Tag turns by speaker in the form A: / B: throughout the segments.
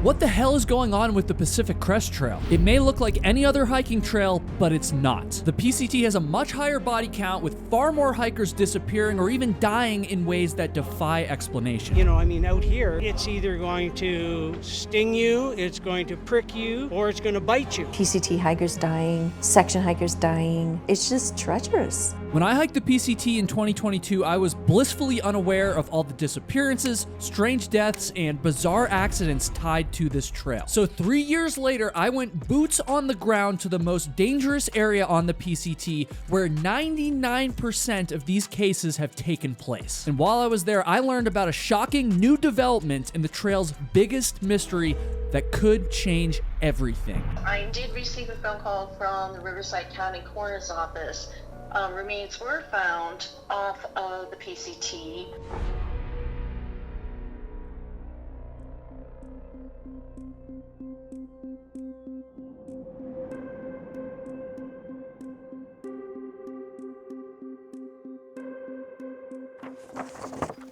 A: What the hell is going on with the Pacific Crest Trail? It may look like any other hiking trail, but it's not. The PCT has a much higher body count with far more hikers disappearing or even dying in ways that defy explanation.
B: You know, I mean, out here, it's either going to sting you, it's going to prick you, or it's going to bite you.
C: PCT hikers dying, section hikers dying. It's just treacherous.
A: When I hiked the PCT in 2022, I was blissfully unaware of all the disappearances, strange deaths, and bizarre accidents tied to this trail. So 3 years later, I went boots on the ground to the most dangerous area on the PCT, where 99% of these cases have taken place. And while I was there, I learned about a shocking new development in the trail's biggest mystery that could change everything.
D: I did receive a phone call from the Riverside County Coroner's Office. Remains were found off of the PCT.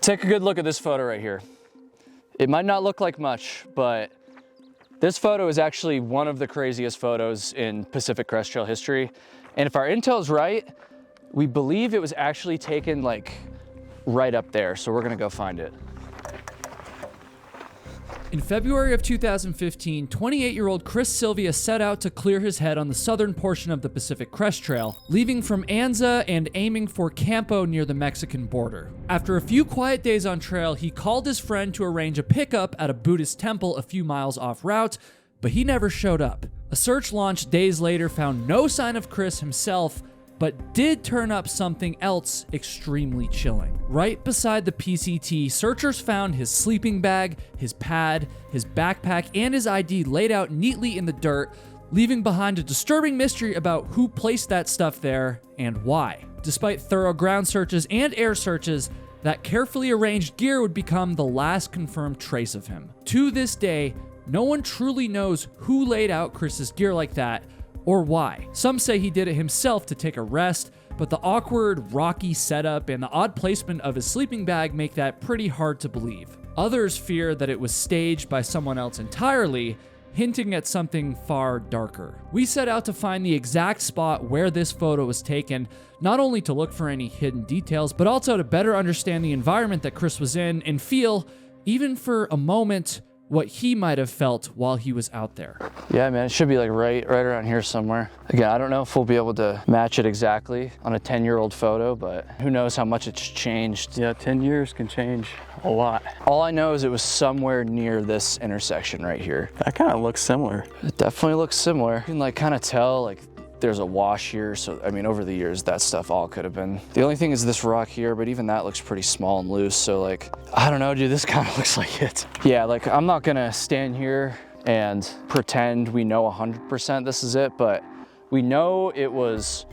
A: Take a good look at this photo right here. It might not look like much, but this photo is actually one of the craziest photos in Pacific Crest Trail history. And if our intel is right, we believe it was actually taken like right up there. So we're gonna go find it. In February of 2015, 28-year-old Chris Sylvia set out to clear his head on the southern portion of the Pacific Crest Trail, leaving from Anza and aiming for Campo near the Mexican border. After a few quiet days on trail, he called his friend to arrange a pickup at a Buddhist temple a few miles off route, but he never showed up. A search launched days later found no sign of Chris himself, but did turn up something else extremely chilling. Right beside the PCT, searchers found his sleeping bag, his pad, his backpack, and his ID laid out neatly in the dirt, leaving behind a disturbing mystery about who placed that stuff there and why. Despite thorough ground searches and air searches, that carefully arranged gear would become the last confirmed trace of him. To this day, no one truly knows who laid out Chris's gear like that, or why. Some say he did it himself to take a rest, but the awkward, rocky setup and the odd placement of his sleeping bag make that pretty hard to believe. Others fear that it was staged by someone else entirely, hinting at something far darker. We set out to find the exact spot where this photo was taken, not only to look for any hidden details, but also to better understand the environment that Chris was in and feel, even for a moment, what he might have felt while he was out there. Yeah, man, it should be like right around here somewhere. Again, I don't know if we'll be able to match it exactly on a 10-year-old photo, but who knows how much it's changed.
E: Yeah, 10 years can change a lot.
A: All I know is it was somewhere near this intersection right here.
E: That kind of looks similar.
A: It definitely looks similar. You can like kind of tell like there's a wash here, so I mean over the years that stuff all could have been. The only thing is this rock here, but even that looks pretty small and loose, so like I don't know, dude, this kind of looks like it. Yeah, like I'm not gonna stand here and pretend we know 100% this is it, but we know it was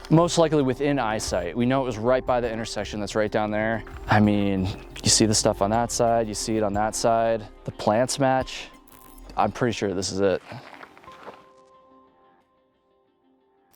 A: most likely within eyesight. We know it was right by the intersection that's right down there. I mean, you see the stuff on that side, you see it on that side, the plants match. I'm pretty sure this is it.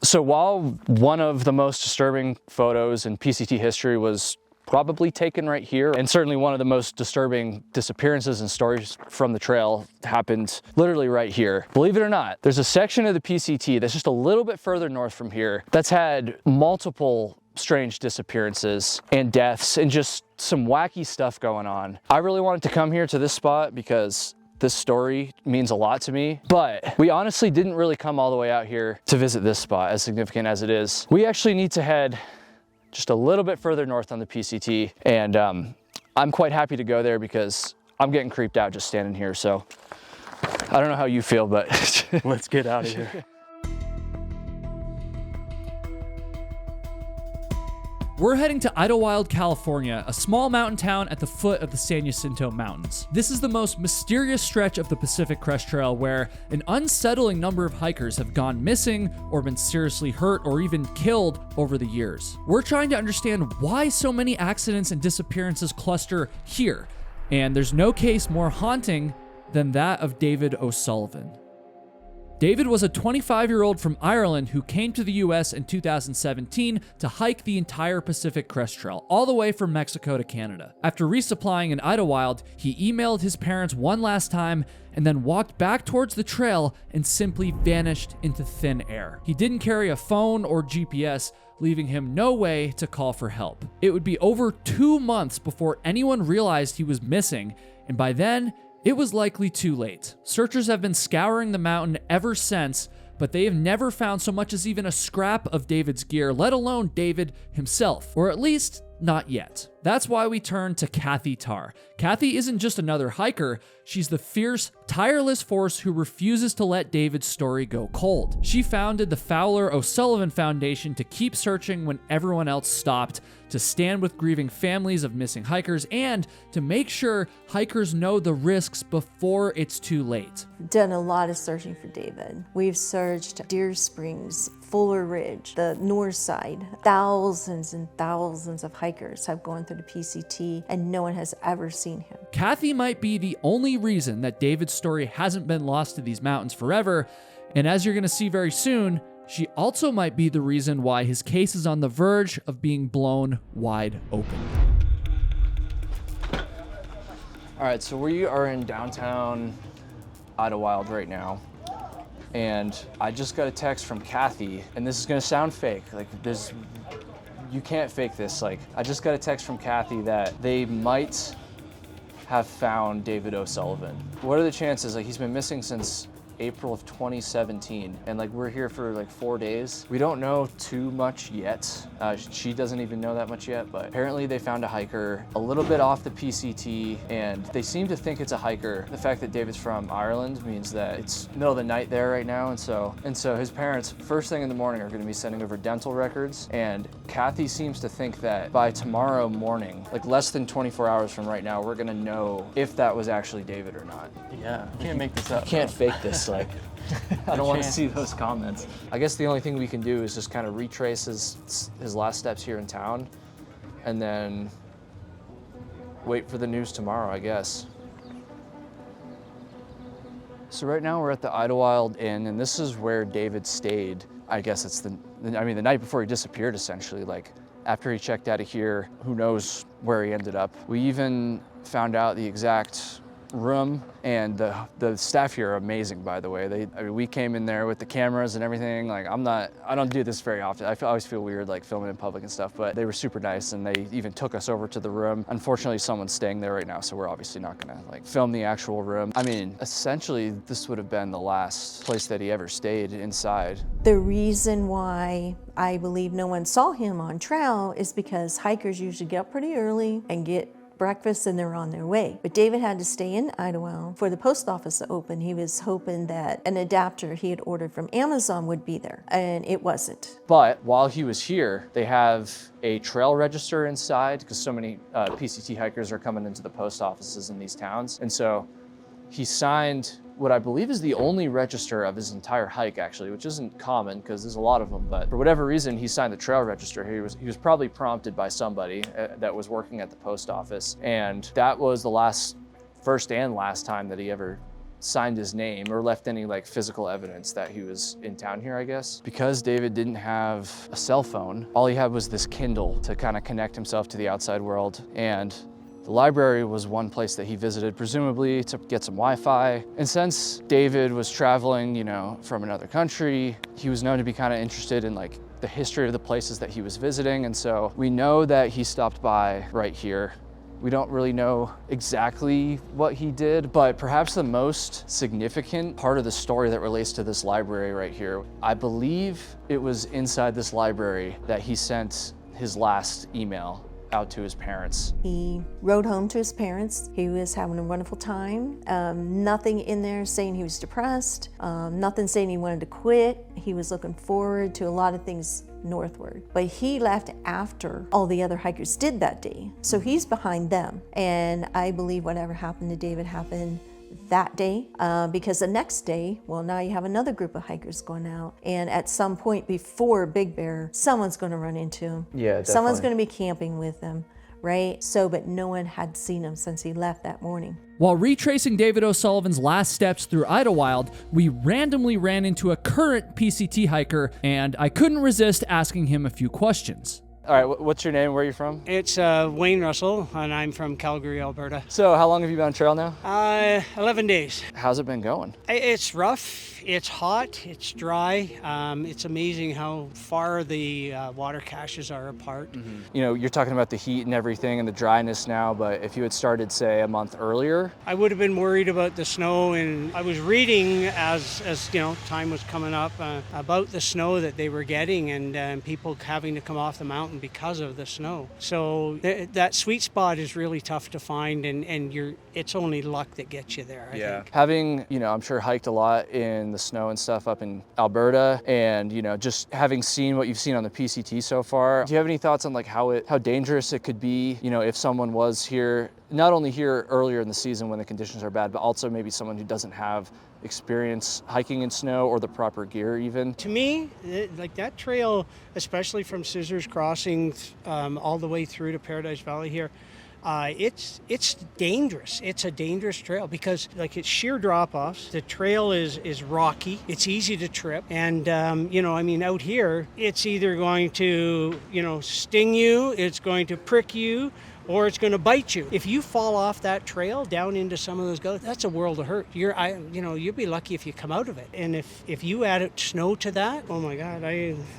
A: So while one of the most disturbing photos in PCT history was probably taken right here, and certainly one of the most disturbing disappearances and stories from the trail happened literally right here, believe it or not, there's a section of the PCT that's just a little bit further north from here that's had multiple strange disappearances and deaths and just some wacky stuff going on. I really wanted to come here to this spot because this story means a lot to me, but we honestly didn't really come all the way out here to visit this spot, as significant as it is. We actually need to head just a little bit further north on the PCT, and I'm quite happy to go there because I'm getting creeped out just standing here, so I don't know how you feel, but
E: let's get out of here.
A: We're heading to Idlewild, California, a small mountain town at the foot of the San Jacinto Mountains. This is the most mysterious stretch of the Pacific Crest Trail where an unsettling number of hikers have gone missing or been seriously hurt or even killed over the years. We're trying to understand why so many accidents and disappearances cluster here, and there's no case more haunting than that of David O'Sullivan. David was a 25-year-old from Ireland who came to the US in 2017 to hike the entire Pacific Crest Trail, all the way from Mexico to Canada. After resupplying in Idyllwild, he emailed his parents one last time and then walked back towards the trail and simply vanished into thin air. He didn't carry a phone or GPS, leaving him no way to call for help. It would be over 2 months before anyone realized he was missing, and by then, it was likely too late. Searchers have been scouring the mountain ever since, but they have never found so much as even a scrap of David's gear, let alone David himself, or at least not yet. That's why we turn to Kathy Tarr. Kathy isn't just another hiker, she's the fierce, tireless force who refuses to let David's story go cold. She founded the Fowler O'Sullivan Foundation to keep searching when everyone else stopped, to stand with grieving families of missing hikers, and to make sure hikers know the risks before it's too late.
C: Done a lot of searching for David. We've searched Deer Springs, Fuller Ridge, the north side. Thousands and thousands of hikers have gone through the PCT and no one has ever seen him.
A: Kathy might be the only reason that David's story hasn't been lost to these mountains forever, and as you're gonna see very soon, she also might be the reason why his case is on the verge of being blown wide open.
F: All right, so we are in downtown Idyllwild right now. And I just got a text from Kathy, and this is gonna sound fake. Like, you can't fake this. Like, I just got a text from Kathy that they might have found David O'Sullivan. What are the chances? Like, he's been missing since April of 2017, and like we're here for like 4 days. We don't know too much yet. She doesn't even know that much yet, but apparently they found a hiker a little bit off the PCT, and they seem to think it's a hiker. The fact that David's from Ireland means that it's middle of the night there right now, and so his parents first thing in the morning are going to be sending over dental records, and Kathy seems to think that by tomorrow morning, like less than 24 hours from right now, we're going to know if that was actually David or not.
E: Yeah, you can't make this up.
F: You can't fake this. Like, I don't want to see those comments. I guess the only thing we can do is just kind of retrace his last steps here in town, and then wait for the news tomorrow, I guess. So right now we're at the Idyllwild Inn, and this is where David stayed. I guess it's the night before he disappeared, essentially. Like, after he checked out of here, who knows where he ended up. We even found out the exact room, and the staff here are amazing, by the way. We came in there with the cameras and everything. Like, I don't do this very often. I always feel weird like filming in public and stuff, but they were super nice, and they even took us over to the room. Unfortunately, someone's staying there right now, so we're obviously not gonna like film the actual room. I mean, essentially, this would have been the last place that he ever stayed inside.
C: The reason why I believe no one saw him on trail is because hikers usually get up pretty early and get breakfast and they're on their way. But David had to stay in Idyllwild for the post office to open. He was hoping that an adapter he had ordered from Amazon would be there, and it wasn't.
F: But while he was here, they have a trail register inside, because so many PCT hikers are coming into the post offices in these towns. And so he signed what I believe is the only register of his entire hike, actually, which isn't common because there's a lot of them, but for whatever reason, he signed the trail register. He was probably prompted by somebody that was working at the post office, and that was the first and last time that he ever signed his name or left any like physical evidence that he was in town here, I guess. Because David didn't have a cell phone, all he had was this Kindle to kind of connect himself to the outside world, and the library was one place that he visited, presumably to get some Wi-Fi. And since David was traveling, from another country, he was known to be kind of interested in like the history of the places that he was visiting. And so we know that he stopped by right here. We don't really know exactly what he did, but perhaps the most significant part of the story that relates to this library right here, I believe it was inside this library that he sent his last email out to his parents.
C: He rode home to his parents. He was having a wonderful time. Nothing in there saying he was depressed, nothing saying he wanted to quit. He was looking forward to a lot of things northward. But he left after all the other hikers did that day. So he's behind them. And I believe whatever happened to David happened that day, because the next day, well, now you have another group of hikers going out, and at some point before Big Bear, someone's going to run into him.
F: Yeah, definitely.
C: Someone's going to be camping with them right? So, but no one had seen him since he left that morning.
A: While retracing David O'Sullivan's last steps through Idlewild, we randomly ran into a current PCT hiker, and I couldn't resist asking him a few questions.
F: All right, what's your name? Where are you from?
B: It's Wayne Russell, and I'm from Calgary, Alberta.
F: So how long have you been on trail now?
B: 11 days.
F: How's it been going?
B: It's rough, it's hot, it's dry. It's amazing how far the water caches are apart.
F: Mm-hmm. You know, you're talking about the heat and everything and the dryness now, but if you had started, say, a month earlier?
B: I would have been worried about the snow, and I was reading as you know, time was coming up about the snow that they were getting, and people having to come off the mountain because of the snow. So that sweet spot is really tough to find, and it's only luck that gets you there, I think.
F: Having, you know, I'm sure hiked a lot in the snow and stuff up in Alberta, and, you know, just having seen what you've seen on the PCT so far, do you have any thoughts on like how dangerous it could be, you know, if someone was here, not only here earlier in the season when the conditions are bad, but also maybe someone who doesn't have experience hiking in snow or the proper gear even?
B: To me, like that trail, especially from Scissors Crossing all the way through to Paradise Valley here, it's dangerous. It's a dangerous trail because like it's sheer drop-offs. The trail is rocky. It's easy to trip. And, you know, I mean, out here, it's either going to, you know, sting you, it's going to prick you, or it's going to bite you. If you fall off that trail down into some of those gullies, that's a world of hurt. You'll be lucky if you come out of it. And if you add snow to that, oh my God,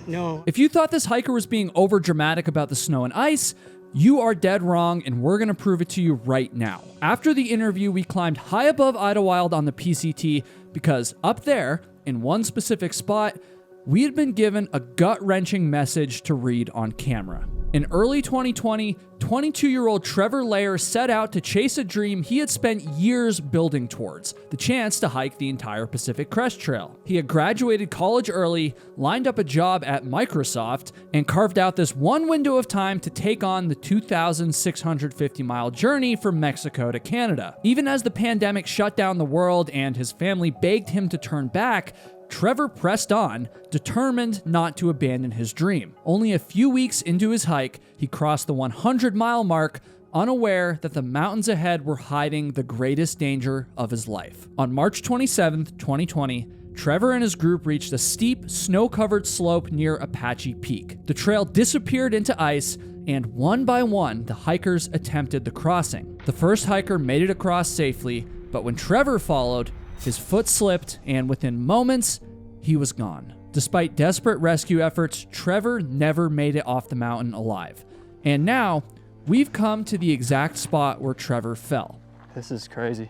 B: no.
A: If you thought this hiker was being over dramatic about the snow and ice, you are dead wrong, and we're going to prove it to you right now. After the interview, we climbed high above Idlewild on the PCT because up there, in one specific spot, we had been given a gut-wrenching message to read on camera. In early 2020, 22-year-old Trevor Layer set out to chase a dream he had spent years building towards, the chance to hike the entire Pacific Crest Trail. He had graduated college early, lined up a job at Microsoft, and carved out this one window of time to take on the 2,650-mile journey from Mexico to Canada. Even as the pandemic shut down the world and his family begged him to turn back, Trevor pressed on, determined not to abandon his dream. Only a few weeks into his hike, he crossed the 100-mile mark, unaware that the mountains ahead were hiding the greatest danger of his life. On March 27, 2020, Trevor and his group reached a steep, snow-covered slope near Apache Peak. The trail disappeared into ice, and one by one, the hikers attempted the crossing. The first hiker made it across safely, but when Trevor followed, his foot slipped, and within moments, he was gone. Despite desperate rescue efforts, Trevor never made it off the mountain alive. And now, we've come to the exact spot where Trevor fell.
E: This is crazy.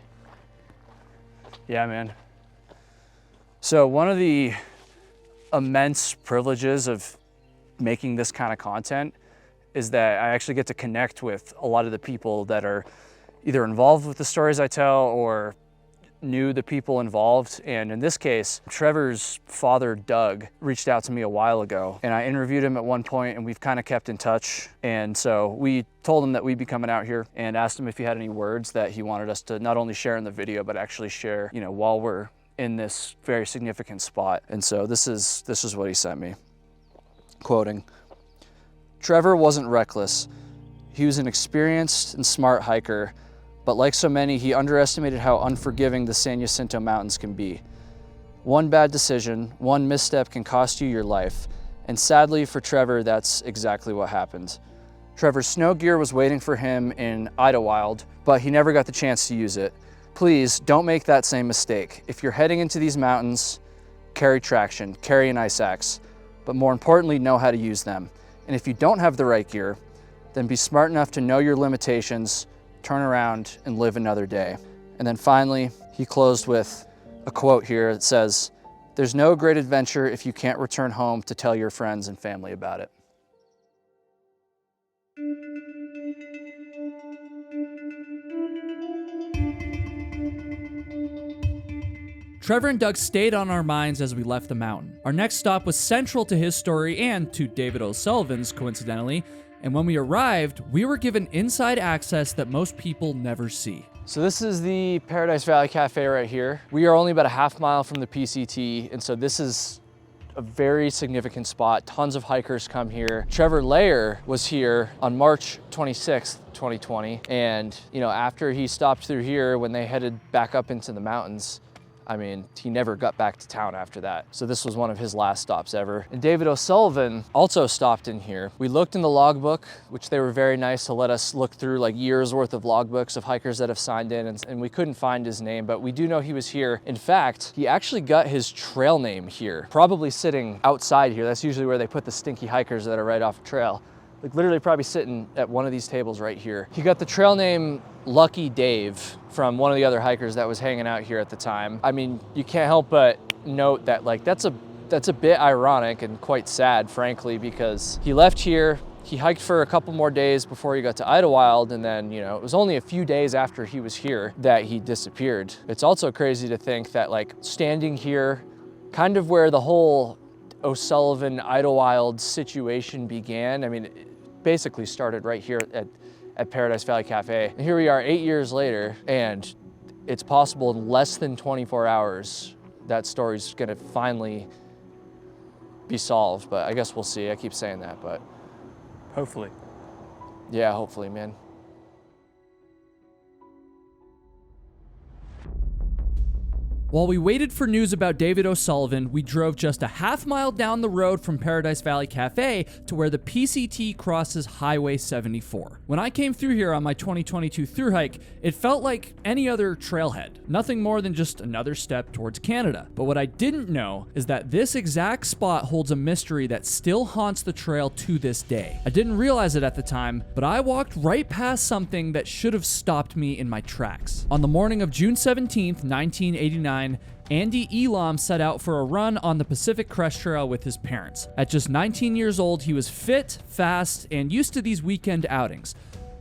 E: Yeah, man.
F: So one of the immense privileges of making this kind of content is that I actually get to connect with a lot of the people that are either involved with the stories I tell or knew the people involved. And in this case, Trevor's father, Doug, reached out to me a while ago, and I interviewed him at one point, and we've kind of kept in touch. And so we told him that we'd be coming out here and asked him if he had any words that he wanted us to not only share in the video, but actually share, you know, while we're in this very significant spot. And so this is what he sent me. Quoting, "Trevor wasn't reckless. He was an experienced and smart hiker, but like so many, he underestimated how unforgiving the San Jacinto Mountains can be. One bad decision, one misstep can cost you your life, and sadly for Trevor, that's exactly what happened. Trevor's snow gear was waiting for him in Idlewild, but he never got the chance to use it. Please don't make that same mistake. If you're heading into these mountains, carry traction, carry an ice axe, but more importantly, know how to use them. And if you don't have the right gear, then be smart enough to know your limitations, turn around, and live another day." And then finally, he closed with a quote here that says, "There's no great adventure if you can't return home to tell your friends and family about it."
A: Trevor and Doug stayed on our minds as we left the mountain. Our next stop was central to his story and to David O'Sullivan's, coincidentally, and when we arrived, we were given inside access that most people never see.
F: So this is the Paradise Valley Cafe right here. We are only about a half mile from the PCT, and so this is a very significant spot. Tons of hikers come here. Trevor Layer was here on March 26th, 2020. And, you know, after he stopped through here, when they headed back up into the mountains, I mean, he never got back to town after that. So this was one of his last stops ever. And David O'Sullivan also stopped in here. We looked in the logbook, which they were very nice to let us look through like years worth of logbooks of hikers that have signed in, and we couldn't find his name, but we do know he was here. In fact, he actually got his trail name here, probably sitting outside here. That's usually where they put the stinky hikers that are right off the trail. Like literally probably sitting at one of these tables right here. He got the trail name Lucky Dave from one of the other hikers that was hanging out here at the time. I mean, you can't help but note that like that's a bit ironic and quite sad, frankly, because he left here, he hiked for a couple more days before he got to Idlewild, and then, you know, it was only a few days after he was here that he disappeared. It's also crazy to think that like standing here, kind of where the whole O'Sullivan Idlewild situation began. I mean, it basically started right here at Paradise Valley Cafe. And here we are 8 years later, and it's possible in less than 24 hours that story's gonna finally be solved. But I guess we'll see. I keep saying that, but
E: Hopefully.
F: yeah, hopefully, man.
A: While we waited for news about David O'Sullivan, we drove just a half-mile down the road from Paradise Valley Cafe to where the PCT crosses Highway 74. When I came through here on my 2022 thru hike, it felt like any other trailhead, nothing more than just another step towards Canada. But what I didn't know is that this exact spot holds a mystery that still haunts the trail to this day. I didn't realize it at the time, but I walked right past something that should have stopped me in my tracks. On the morning of June 17th, 1989, Andy Elam set out for a run on the Pacific Crest Trail with his parents. At just 19 years old, he was fit, fast, and used to these weekend outings.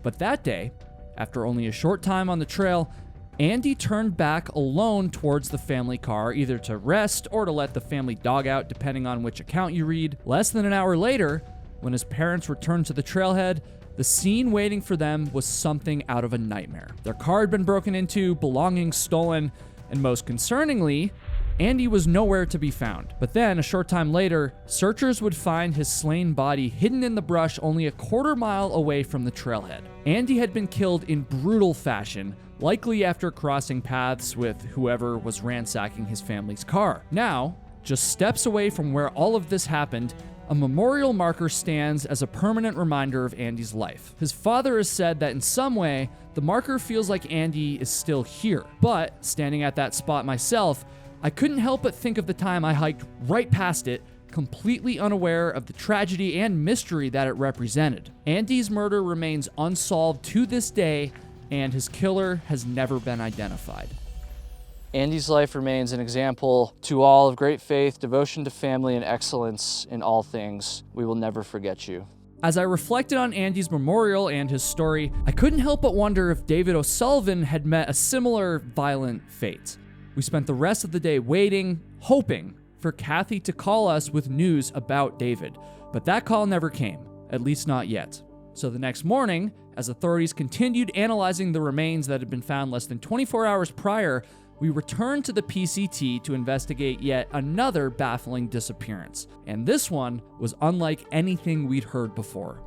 A: But that day, after only a short time on the trail, Andy turned back alone towards the family car, either to rest or to let the family dog out, depending on which account you read. Less than an hour later, when his parents returned to the trailhead, the scene waiting for them was something out of a nightmare. Their car had been broken into, belongings stolen, and most concerningly, Andy was nowhere to be found. But then, a short time later, searchers would find his slain body hidden in the brush only a quarter-mile away from the trailhead. Andy had been killed in brutal fashion, likely after crossing paths with whoever was ransacking his family's car. Now, just steps away from where all of this happened, a memorial marker stands as a permanent reminder of Andy's life. His father has said that in some way, the marker feels like Andy is still here. But, standing at that spot myself, I couldn't help but think of the time I hiked right past it, completely unaware of the tragedy and mystery that it represented. Andy's murder remains unsolved to this day, and his killer has never been identified.
F: Andy's life remains an example to all of great faith, devotion to family, and excellence in all things. We will never forget you.
A: As I reflected on Andy's memorial and his story, I couldn't help but wonder if David O'Sullivan had met a similar violent fate. We spent the rest of the day waiting, hoping for Kathy to call us with news about David, but that call never came, at least not yet. So the next morning, as authorities continued analyzing the remains that had been found less than 24 hours prior, we returned to the PCT to investigate yet another baffling disappearance. And this one was unlike anything we'd heard before.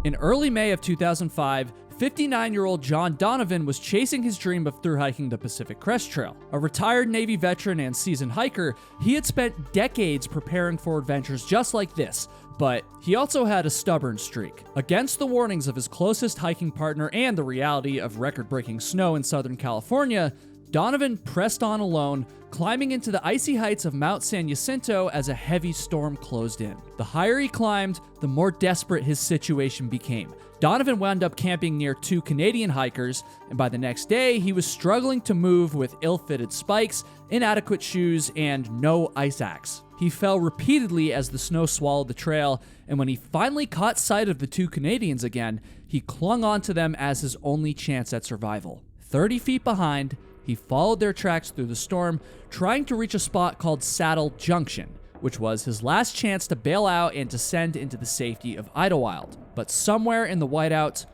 A: In early May of 2005, 59-year-old John Donovan was chasing his dream of thru hiking the Pacific Crest Trail. A retired Navy veteran and seasoned hiker, he had spent decades preparing for adventures just like this, but he also had a stubborn streak. Against the warnings of his closest hiking partner and the reality of record-breaking snow in Southern California, Donovan pressed on alone, climbing into the icy heights of Mount San Jacinto as a heavy storm closed in. The higher he climbed, the more desperate his situation became. Donovan wound up camping near 2 Canadian hikers, and by the next day, he was struggling to move with ill-fitted spikes, inadequate shoes, and no ice axe. He fell repeatedly as the snow swallowed the trail, and when he finally caught sight of the 2 Canadians again, he clung onto them as his only chance at survival. 30 feet behind, he followed their tracks through the storm, trying to reach a spot called Saddle Junction, which was his last chance to bail out and descend into the safety of Idlewild. But somewhere in the whiteout,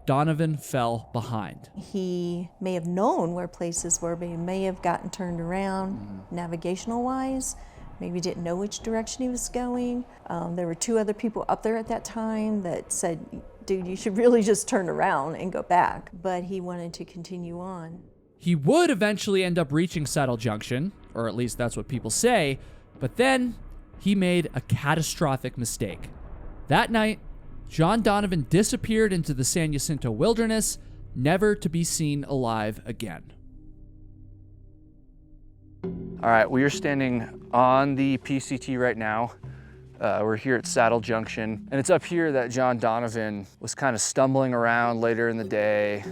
A: Donovan fell behind.
C: He may have known where places were, but he may have gotten turned around navigational-wise, maybe didn't know which direction he was going. There were 2 other people up there at that time that said, dude, you should really just turn around and go back. But he wanted to continue on.
A: He would eventually end up reaching Saddle Junction, or at least that's what people say, but then he made a catastrophic mistake. That night, John Donovan disappeared into the San Jacinto wilderness, never to be seen alive again.
F: All right, we are standing on the PCT right now. We're here at Saddle Junction, and it's up here that John Donovan was kind of stumbling around later in the day,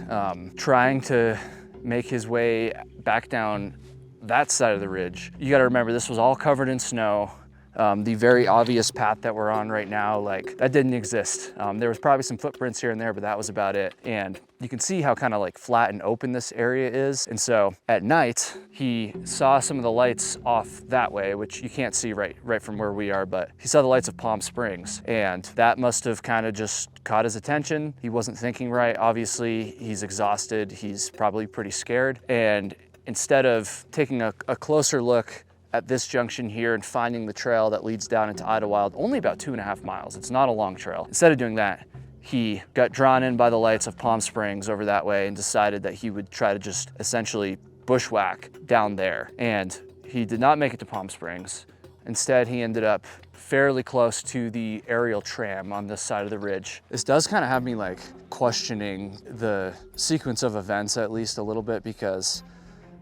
F: trying to make his way back down that side of the ridge. You got to remember, this was all covered in snow. The very obvious path that we're on right now, like, that didn't exist. There was probably some footprints here and there, but that was about it. And you can see how kind of like flat and open this area is. And so at night, he saw some of the lights off that way, which you can't see right from where we are, but he saw the lights of Palm Springs, and that must have kind of just caught his attention. He wasn't thinking right. Obviously, he's exhausted. He's probably pretty scared. And instead of taking a closer look at this junction here and finding the trail that leads down into Idlewild, only about 2.5 miles. It's not a long trail. Instead of doing that, he got drawn in by the lights of Palm Springs over that way and decided that he would try to just essentially bushwhack down there. And he did not make it to Palm Springs. Instead, he ended up fairly close to the aerial tram on this side of the ridge. This does kind of have me like questioning the sequence of events at least a little bit, because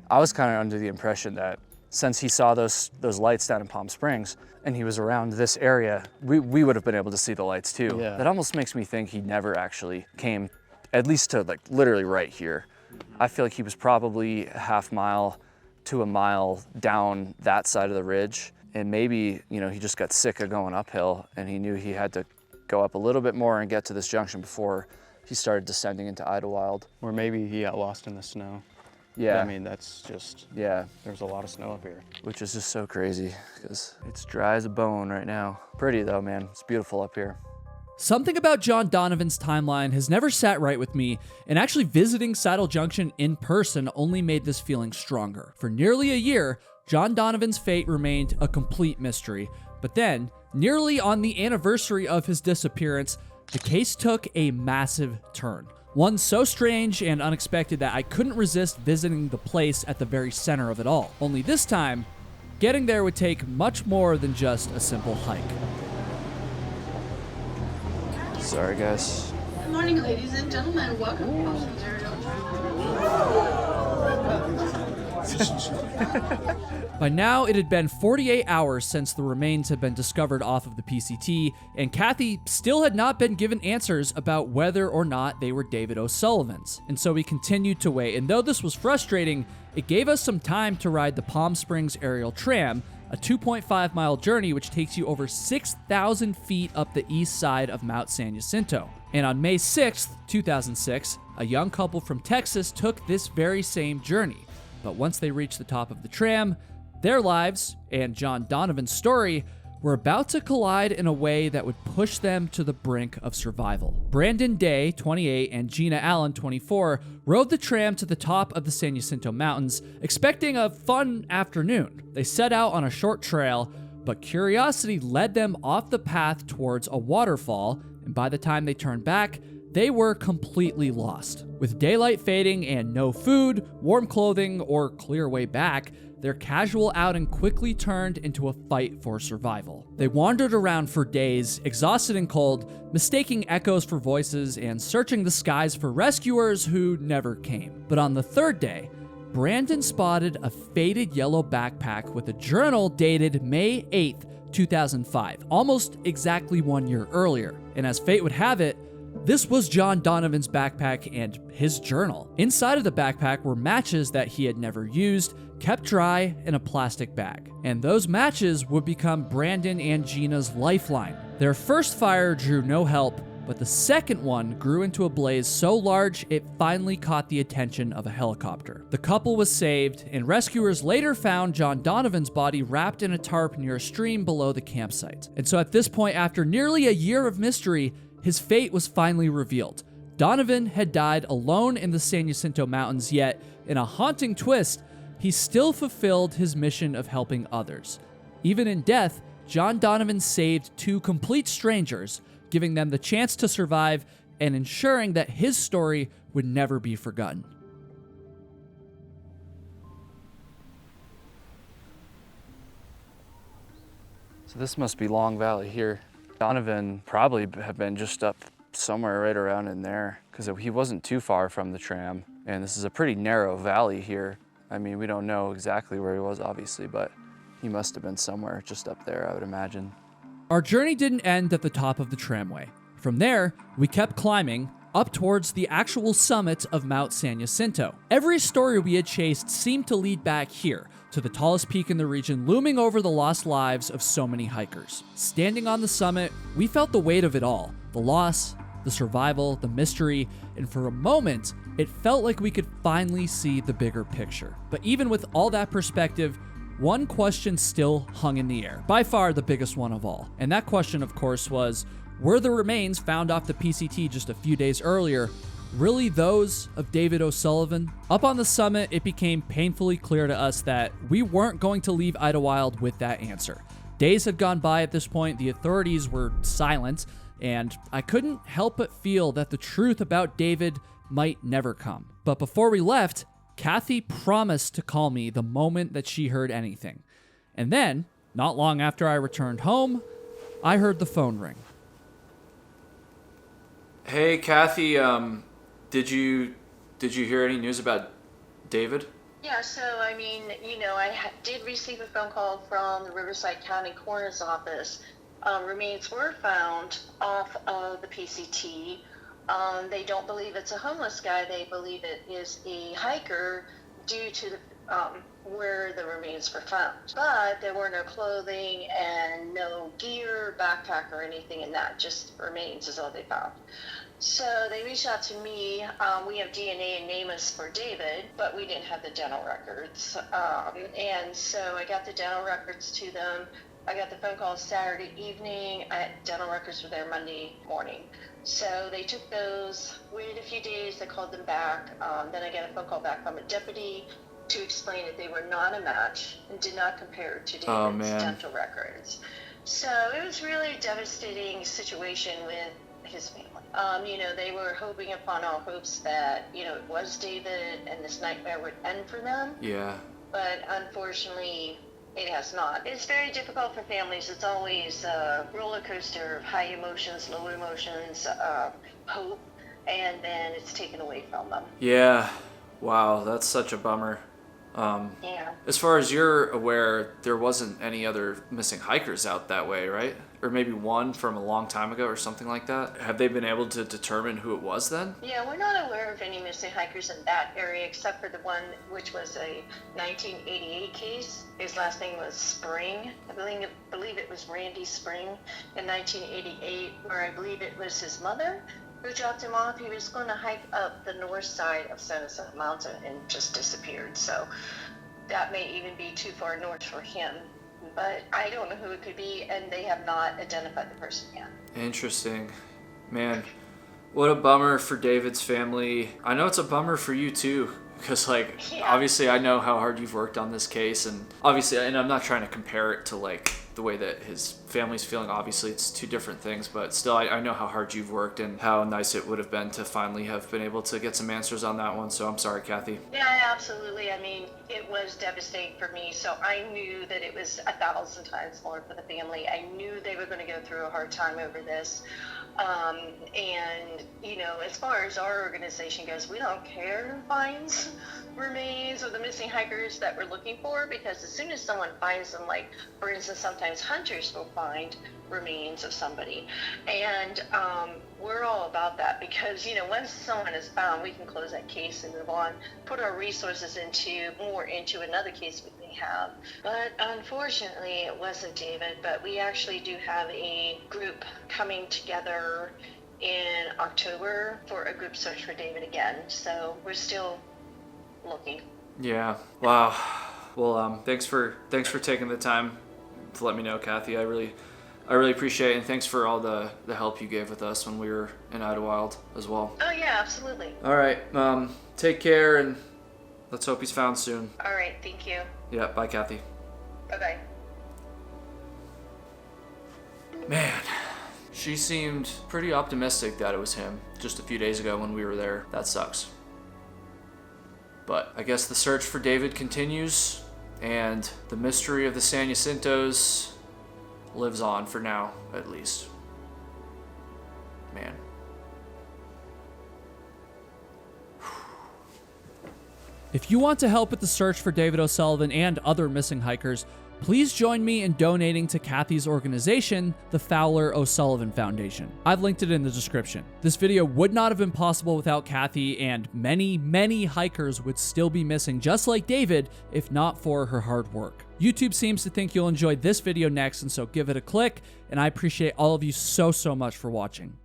F: I was kind of under the impression that since he saw those lights down in Palm Springs and he was around this area, we would have been able to see the lights too.
E: Yeah.
F: That almost makes me think he never actually came, at least to like literally right here. I feel like he was probably a half mile to a mile down that side of the ridge. And maybe, you know, he just got sick of going uphill and he knew he had to go up a little bit more and get to this junction before he started descending into Idlewild.
E: Or maybe he got lost in the snow.
F: Yeah.
E: I mean, that's just,
F: Yeah.
E: there's a lot of snow up here.
F: Which is just so crazy because it's dry as a bone right now. Pretty though, man. It's beautiful up here.
A: Something about John Donovan's timeline has never sat right with me, and actually visiting Saddle Junction in person only made this feeling stronger. For nearly a year, John Donovan's fate remained a complete mystery, but then, nearly on the anniversary of his disappearance, the case took a massive turn. One so strange and unexpected that I couldn't resist visiting the place at the very center of it all. Only this time, getting there would take much more than just a simple hike.
F: Sorry, guys.
G: Good morning, ladies and gentlemen. Welcome to Boston's aerial tram.
A: By now, it had been 48 hours since the remains had been discovered off of the PCT, and Kathy still had not been given answers about whether or not they were David O'Sullivan's. And so we continued to wait, and though this was frustrating, it gave us some time to ride the Palm Springs aerial tram, a 2.5-mile journey which takes you over 6,000 feet up the east side of Mount San Jacinto. And on May 6th, 2006, a young couple from Texas took this very same journey. But once they reached the top of the tram, their lives, and John Donovan's story, were about to collide in a way that would push them to the brink of survival. Brandon Day, 28, and Gina Allen, 24, rode the tram to the top of the San Jacinto Mountains, expecting a fun afternoon. They set out on a short trail, but curiosity led them off the path towards a waterfall, and by the time they turned back, they were completely lost. With daylight fading and no food, warm clothing, or clear way back, their casual outing quickly turned into a fight for survival. They wandered around for days, exhausted and cold, mistaking echoes for voices and searching the skies for rescuers who never came. But on the third day, Brandon spotted a faded yellow backpack with a journal dated May 8th, 2005, almost exactly 1 year earlier. And as fate would have it, this was John Donovan's backpack and his journal. Inside of the backpack were matches that he had never used, kept dry in a plastic bag. And those matches would become Brandon and Gina's lifeline. Their first fire drew no help, but the second one grew into a blaze so large it finally caught the attention of a helicopter. The couple was saved, and rescuers later found John Donovan's body wrapped in a tarp near a stream below the campsite. And so at this point, after nearly a year of mystery, his fate was finally revealed. Donovan had died alone in the San Jacinto Mountains, yet, in a haunting twist, he still fulfilled his mission of helping others, Even in death, John Donovan saved 2 complete strangers, giving them the chance to survive and ensuring that his story would never be forgotten.
E: So this must be Long Valley here. Donovan probably have been just up somewhere right around in there because he wasn't too far from the tram. And this is a pretty narrow valley here. I mean, we don't know exactly where he was, obviously, but he must have been somewhere just up there, I would imagine.
A: Our journey didn't end at the top of the tramway. From there, we kept climbing up towards the actual summit of Mount San Jacinto. Every story we had chased seemed to lead back here, to the tallest peak in the region, looming over the lost lives of so many hikers. Standing on the summit, we felt the weight of it all. The loss, the survival, the mystery, and for a moment, it felt like we could finally see the bigger picture. But even with all that perspective, one question still hung in the air, by far the biggest one of all. And that question, of course, was, were the remains found off the PCT just a few days earlier really those of David O'Sullivan? Up on the summit, it became painfully clear to us that we weren't going to leave Idlewild with that answer. Days had gone by at this point, the authorities were silent, and I couldn't help but feel that the truth about David might never come. But before we left, Kathy promised to call me the moment that she heard anything. And then, not long after I returned home, I heard the phone ring.
F: Hey, Kathy, did you hear any news about David?
D: Yeah, so I mean, I did receive a phone call from the Riverside County Coroner's Office. Remains were found off of the PCT. They don't believe it's a homeless guy. They believe it is a hiker due to the, where the remains were found. But there were no clothing and no gear, backpack, or anything in that. Just remains is all they found. So they reached out to me. We have DNA and NamUs for David, but we didn't have the dental records. And so I got the dental records to them. I got the phone call Saturday evening. Dental records were there Monday morning. So they took those, waited a few days, they called them back. Then I got a phone call back from a deputy to explain that they were not a match and did not compare to David's dental records. So it was really a devastating situation with his family. They were hoping upon all hopes that, it was David and this nightmare would end for them.
F: Yeah.
D: But unfortunately, it has not. It's very difficult for families. It's always a roller coaster of high emotions, low emotions, hope, and then it's taken away from them.
F: Yeah. Wow, that's such a bummer.
D: Yeah.
F: As far as you're aware, there wasn't any other missing hikers out that way, right? Or maybe one from a long time ago or something like that. Have they been able to determine who it was then?
D: Yeah, we're not aware of any missing hikers in that area except for the one which was a 1988 case. His last name was Spring. I believe it was Randy Spring in 1988, where I believe it was his mother who dropped him off. He was going to hike up the north side of San Jacinto Mountain and just disappeared. So that may even be too far north for him. But I don't know who it could be, and they have not identified the person yet.
F: Interesting. Man, what a bummer for David's family. I know it's a bummer for you too, because obviously I know how hard you've worked on this case, and obviously, and I'm not trying to compare it to the way that his family's feeling. Obviously it's two different things, but still I know how hard you've worked and how nice it would have been to finally have been able to get some answers on that one. So I'm sorry, Kathy.
D: Yeah, absolutely. I mean, it was devastating for me. So I knew that it was 1,000 times more for the family. I knew they were going to go through a hard time over this. And, as far as our organization goes, we don't care who finds remains or the missing hikers that we're looking for, because as soon as someone finds them, for instance, sometimes hunters will find remains of somebody. And we're all about that because, once someone is found, we can close that case and move on, put our resources into another case we may have. But unfortunately, it wasn't David, but we actually do have a group coming together in October for a group search for David again. So we're still looking.
F: Yeah. Wow. Well, thanks for taking the time to let me know, Kathy. I really appreciate it, and thanks for all the help you gave with us when we were in Idlewild as well.
D: Oh yeah, absolutely.
F: All right. Take care, and let's hope he's found soon.
D: All right. Thank you.
F: Yeah. Bye, Kathy.
D: Bye-bye.
E: Man, she seemed pretty optimistic that it was him just a few days ago when we were there. That sucks. But I guess the search for David continues, and the mystery of the San Jacintos lives on for now, at least. Man.
A: If you want to help with the search for David O'Sullivan and other missing hikers, please join me in donating to Kathy's organization, the Fowler O'Sullivan Foundation. I've linked it in the description. This video would not have been possible without Kathy, and many, many hikers would still be missing, just like David, if not for her hard work. YouTube seems to think you'll enjoy this video next, and so give it a click, and I appreciate all of you so much for watching.